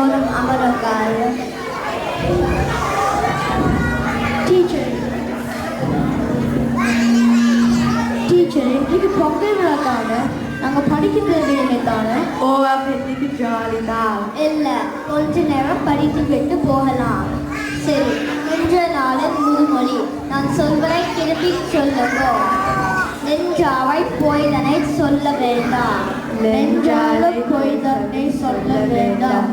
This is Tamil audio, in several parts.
எல்லோரும் அமருங்கள். டீச்சர் இன்றைக்கு பொங்கல் விழாக்கான நாங்கள் படிக்க தேவையில்லை தானே? ஓவா இன்னைக்கு ஜாலி தான். இல்லை, கொஞ்ச நேரம் படித்து விட்டு போகலாம். சரி, இன்றைய நாளின் முதுமொழி நான் சொல்வதை திருப்பி சொல்லுங்க. நெஞ்சாவை பொய்தனை சொல்ல வேண்டாம். நெஞ்சால பொய்தனை சொல்ல வேண்டாம்.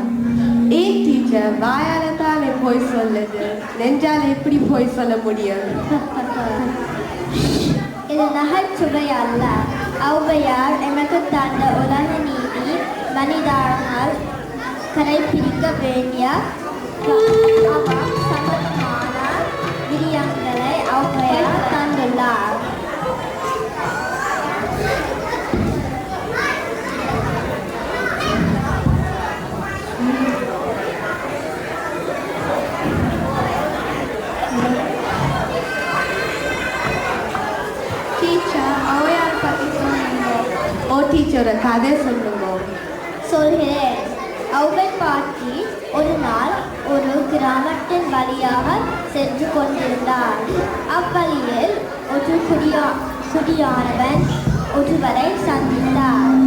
ஏன் டீச்சர், வாயால தானே போய் சொல்லுது, நெஞ்சால எப்படி போய் சொல்ல முடியும்? இது நகைச்சுவை அல்ல. ஔவையார் எமக்கு தந்த உலக நீதி மனிதனால் கடைபிடிக்க வேண்டிய சமமான விடயங்களை ஔவையார் தந்துள்ளார். ஓ டீச்சர், கதை சொல்லுங்க. சொல்கிறேன். ஔவை பாட்டி ஒரு நாள் ஒரு கிராமத்தின் வழியாக சென்று கொண்டிருந்தார். அவ்வழியில் ஒரு குடியானவன் ஒருவரை சந்தித்தார்.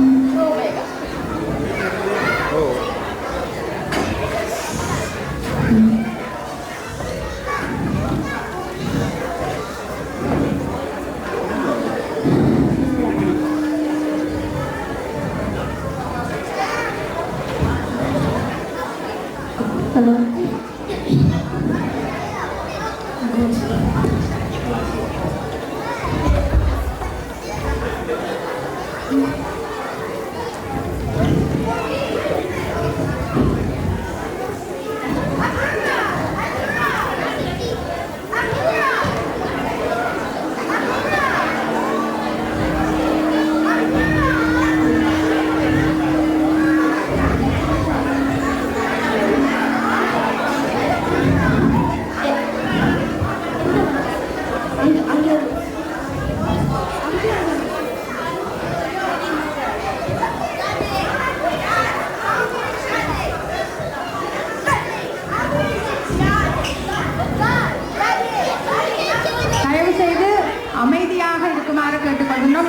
ஹலோ.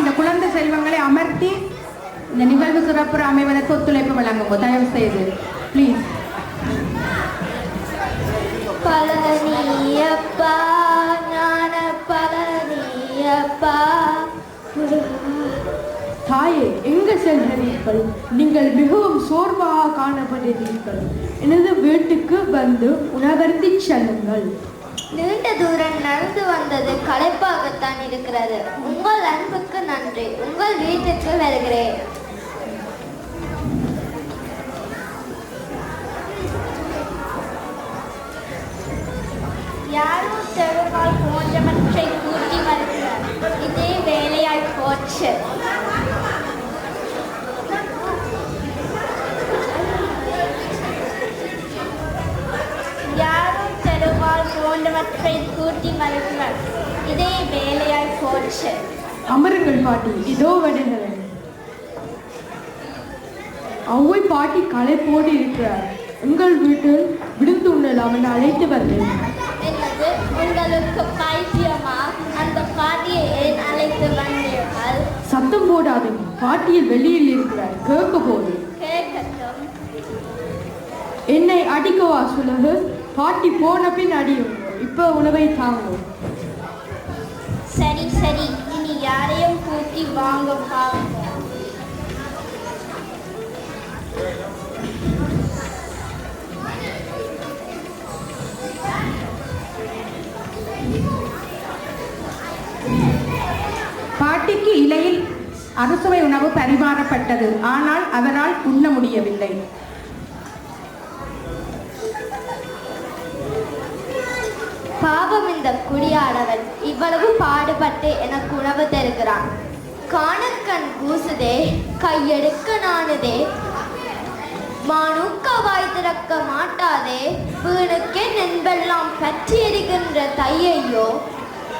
இந்த குழந்தை செல்வங்களை அமர்த்தி இந்த நிகழ்வு சிறப்பு அமைவதற்கு ஒத்துழைப்பு வழங்குங்க தயவு செய்து, ப்ளீஸ். பழனியப்பா ஞான பழனியப்பா. தாயே, எங்கு செல்கிறீர்கள்? நீங்கள் மிகவும் சோர்வாக காணப்படுகிறீர்கள். எனது வீட்டுக்கு வந்து உணவருந்தி செல்லுங்கள். நீண்ட தூரம் நடந்து வந்தது களைப்பாகத்தான் இருக்கிறது. உங்கள் அன்புக்கு நன்றி. உங்கள் வீட்டுக்கு வருகிறேன். யாரோ தெருவால் போன்றவற்றை கூட்டி வருகிறார். இதே வேலையாய் போச்சு. கூட்டி மறுக்கிறார். இதே வேலையாய் போச்சு. அமருங்கள் பாட்டி, இதோ வருகிறேன். ஔவை பாட்டி களைப்போடு இருக்கிறார். உங்கள் வீட்டில் விருந்து உண்ணலாம் என்று அழைத்து வந்தேன். என்னது, உங்களுக்கு பைத்தியமா? அந்த பாட்டியை ஏன் அழைத்து வந்தீர்கள்? சத்தம் போடாதீங்க, பாட்டியில் வெளியில் இருக்கிறார், கேட்க போது. கேட்கட்டும். என்னை அடிக்கவா சுலகு? பாட்டி போன பின் அடியும். இப்ப உணவை தாங்கும். சரி சரி, இனி யாரையும் கூட்டி வாங்க பாருங்க. பாட்டிக்கு இலையில் அறுசுவை உணவு பரிமாறப்பட்டது. ஆனால் அவரால் உண்ண முடியவில்லை. பாவம் இந்த குடியானவன், இவ்வளவு பாடுபட்டு எனக்கு உணவு தருகிறான். காணக்கண் கூசுதே, கையெடுக்க நானுதே, மானுக்க வாய் திறக்க மாட்டாதே, வீணுக்கே நென்பெல்லாம் பற்றி எரிகின்ற தையையோ,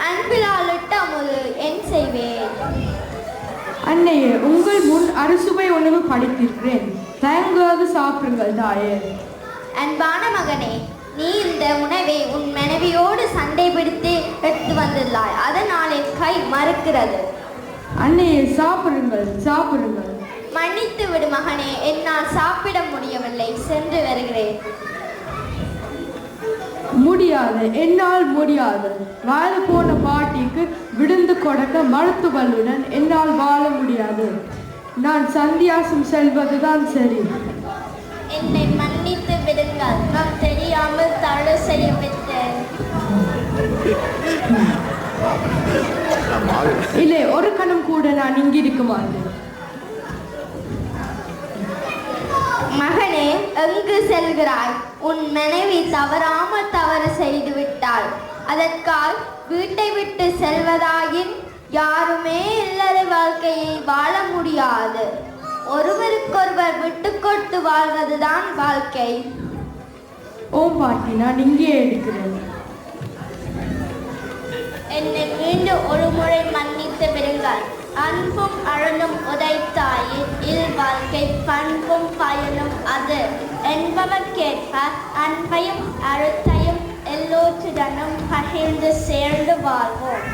அன்பிலாலிட்ட அமுது என் செய்வேன். அன்னையே, உங்கள் முன் அறுசுவை உணவு படைத்திருக்கிறேன். தயங்காது சாப்பிடுங்கள் தாயே. அன்பான மகனே, நீ இந்த உணவை உன் மனைவியோடு சண்டை பிடித்து எடுத்து வந்துள்ளாய். அதனால் என் கை மறுக்கிறது. அன்னையே, சாப்பிடுங்கள் சாப்பிடுங்கள். மன்னித்து விடு மகனே, என்னால் சாப்பிட முடியவில்லை. சென்று வருகிறேன். முடியாது, என்னால் முடியாது. வயது போன பாட்டிக்கு விருந்து கொடுக்க மருத்துவர்களுடன் என்னால் வாழ முடியாது. நான் சந்தியாசம் செல்வதுதான் சரி. என்னை மன்னித்து விடுங்கள். நான் தெரியாமல் தவறு செய்யவிட்டேன். இல்லை, ஒரு கணம் கூட நான் இங்கிருக்க மாட்டேன். மகனே, எங்கு செல்கிறாய்? உன் மனைவி தவறாமல் தவறு செய்து விட்டாள். அதற்கால் வீட்டை விட்டு செல்வதாயின் யாருமே இல்லற வாழ்க்கையை வாழ முடியாது. ஒருவருக்கொருவர் விட்டு கொடுத்து வாழ்வதுதான் வாழ்க்கை. ஓம் பாட்டி, நான் இங்கே இருக்கிறேன். என்னை மீண்டும் ஒரு முறை மன்னித்து விடுங்கள். அன்பும் அருளும் உதைத்தாயின் இல் வாழ்க்கை பண்பும் பயனும் அது என்பவர்க்கேற்ப அன்பையும் அழுத்தையும் எல்லோற்றுடனும் பகிர்ந்து சேர்ந்து வாழ்வோம்.